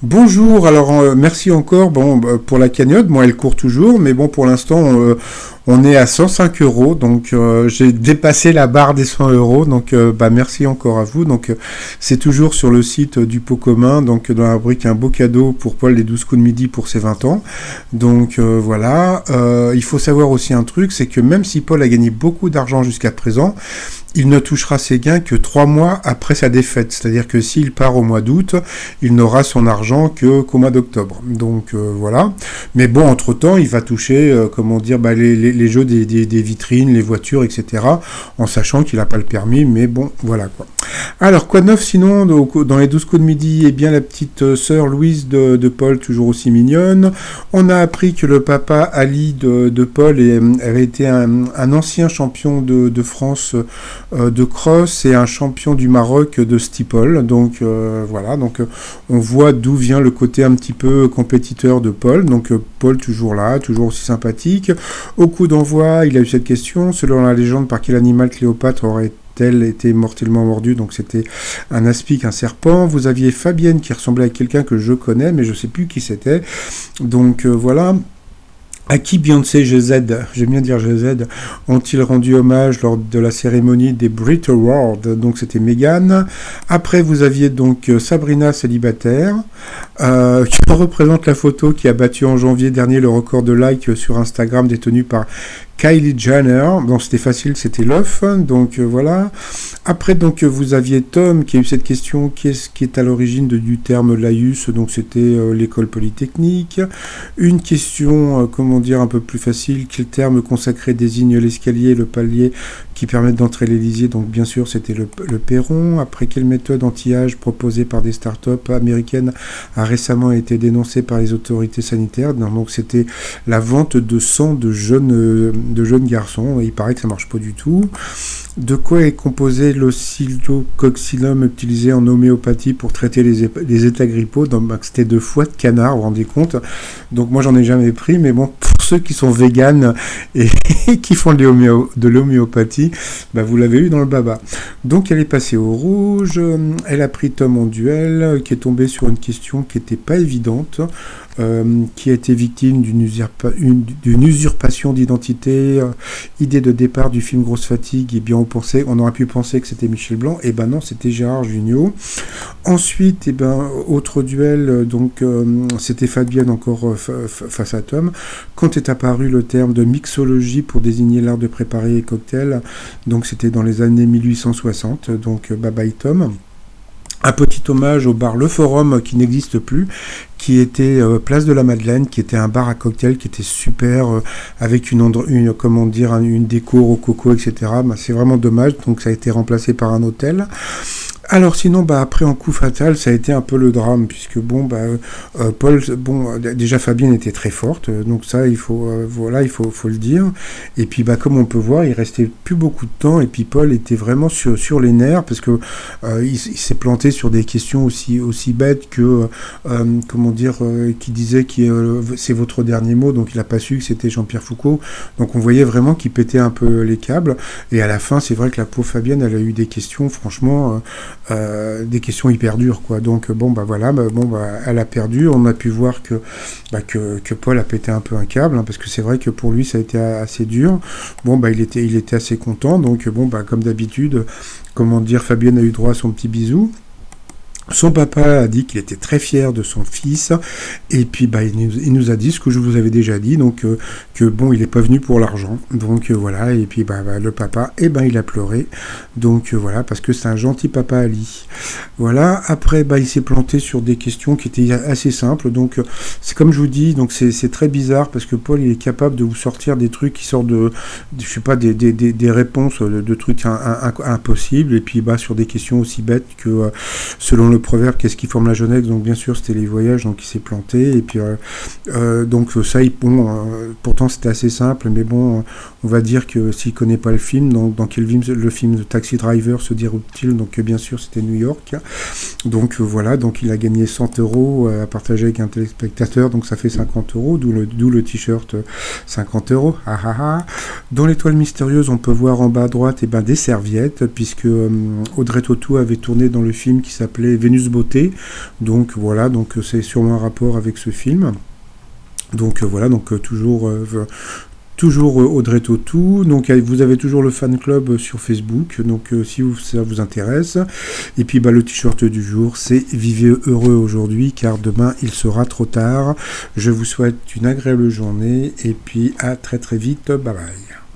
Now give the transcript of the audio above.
Bonjour, alors merci encore pour la cagnotte. Bon, elle court toujours, mais bon, pour l'instant, on est à 105 euros, donc j'ai dépassé la barre des 100 euros, donc merci encore à vous. Donc c'est toujours sur le site du pot commun, donc dans la rubrique un beau cadeau pour Paul les 12 coups de midi pour ses 20 ans. Donc voilà, il faut savoir aussi un truc, c'est que même si Paul a gagné beaucoup d'argent jusqu'à présent, il ne touchera ses gains que 3 mois après sa défaite. C'est-à-dire que s'il part au mois d'août, il n'aura son argent qu'au mois d'octobre. Donc voilà. Mais bon, entre-temps, il va toucher, les jeux des vitrines, les voitures, etc. En sachant qu'il n'a pas le permis, mais bon, voilà quoi. Alors, quoi de neuf sinon dans les 12 coups de midi? Eh bien, la petite sœur Louise de Paul, toujours aussi mignonne. On a appris que le papa Ali de Paul avait été un ancien champion de France de cross et un champion du Maroc de steeple. Donc voilà, donc on voit d'où vient le côté un petit peu compétiteur de Paul. Donc Paul toujours là, toujours aussi sympathique. Au coup d'envoi, il a eu cette question: selon la légende, par quel animal Cléopâtre aurait-elle été mortellement mordue? Donc c'était un aspic, un serpent. Vous aviez Fabienne qui ressemblait à quelqu'un que je connais, mais je ne sais plus qui c'était. Donc voilà. À qui Beyoncé, j'aime bien dire GZ, ont-ils rendu hommage lors de la cérémonie des Brit Awards? Donc c'était Meghan. Après vous aviez donc Sabrina célibataire, qui représente la photo qui a battu en janvier dernier le record de likes sur Instagram détenu par Kylie Jenner. Bon, c'était facile, c'était l'œuf. Donc voilà. Après, donc vous aviez Tom qui a eu cette question: qui est à l'origine du terme laïus? Donc c'était l'école polytechnique. Une question, un peu plus facile: quel terme consacré désigne l'escalier et le palier qui permettent d'entrer à l'Élysée? Donc bien sûr, c'était le perron. Après, quelle méthode anti-âge proposée par des startups américaines a récemment été dénoncée par les autorités sanitaires? Donc c'était la vente de sang de jeunes garçons. Il paraît que ça marche pas du tout. De quoi est composé l'oscillococcinum utilisé en homéopathie pour traiter les états grippaux? Donc c'était de foie de canard, vous vous rendez compte? Donc moi j'en ai jamais pris, mais bon, pour ceux qui sont véganes et qui font de l'homéopathie, vous l'avez eu dans le baba. Donc elle est passée au rouge, elle a pris Tom en duel, qui est tombé sur une question qui n'était pas évidente. Qui a été victime d'une usurpation d'identité, idée de départ du film Grosse Fatigue, et bien on aurait pu penser que c'était Michel Blanc, et ben non, c'était Gérard Jugnot. Ensuite, autre duel, c'était Fabienne encore face à Tom. Quand est apparu le terme de mixologie pour désigner l'art de préparer les cocktails, donc c'était dans les années 1860, donc bye bye Tom. Un petit hommage au bar Le Forum qui n'existe plus, qui était place de la Madeleine, qui était un bar à cocktail qui était super, avec une déco rococo, etc. C'est vraiment dommage, donc ça a été remplacé par un hôtel. Alors sinon, après en coup fatal, ça a été un peu le drame, puisque Paul, déjà Fabienne était très forte, donc ça il faut le dire. Et puis comme on peut voir, il restait plus beaucoup de temps, et puis Paul était vraiment sur les nerfs, parce que il s'est planté sur des questions aussi bêtes que qui disait c'est votre dernier mot, donc il a pas su que c'était Jean-Pierre Foucault. Donc on voyait vraiment qu'il pétait un peu les câbles. Et à la fin, c'est vrai que la pauvre Fabienne, elle a eu des questions, franchement. Des questions hyper dures, quoi. Donc elle a perdu. On a pu voir que Paul a pété un peu un câble, parce que c'est vrai que pour lui ça a été assez dur. Il était assez content. Donc comme d'habitude, Fabienne a eu droit à son petit bisou. Son papa a dit qu'il était très fier de son fils, et puis il nous a dit ce que je vous avais déjà dit, donc il est pas venu pour l'argent, donc voilà. Et puis le papa, il a pleuré, donc voilà, parce que c'est un gentil papa Ali. Voilà. Après il s'est planté sur des questions qui étaient assez simples, donc c'est comme je vous dis, donc c'est très bizarre, parce que Paul il est capable de vous sortir des trucs qui sortent des réponses de trucs impossibles, et puis sur des questions aussi bêtes que selon le proverbe, qu'est-ce qui forme la jeunesse? Donc bien sûr c'était les voyages, donc il s'est planté. Et puis pourtant c'était assez simple, mais on va dire que s'il connaît pas le film, dans quelle ville le film de Taxi Driver se déroule-t-il? Donc bien sûr c'était New York. Donc voilà, donc il a gagné 100 euros à partager avec un téléspectateur, donc ça fait 50 euros, d'où le t-shirt 50 euros. Dans l'étoile mystérieuse, on peut voir en bas à droite des serviettes, puisque Audrey Tautou avait tourné dans le film qui s'appelait Vénus Beauté. Donc voilà, donc c'est sûrement un rapport avec ce film. Donc voilà, donc toujours Audrey Tautou. Donc vous avez toujours le fan club sur Facebook, donc si ça vous intéresse. Et puis le t-shirt du jour, c'est vivez heureux aujourd'hui car demain il sera trop tard. Je vous souhaite une agréable journée et puis à très très vite. Bye bye.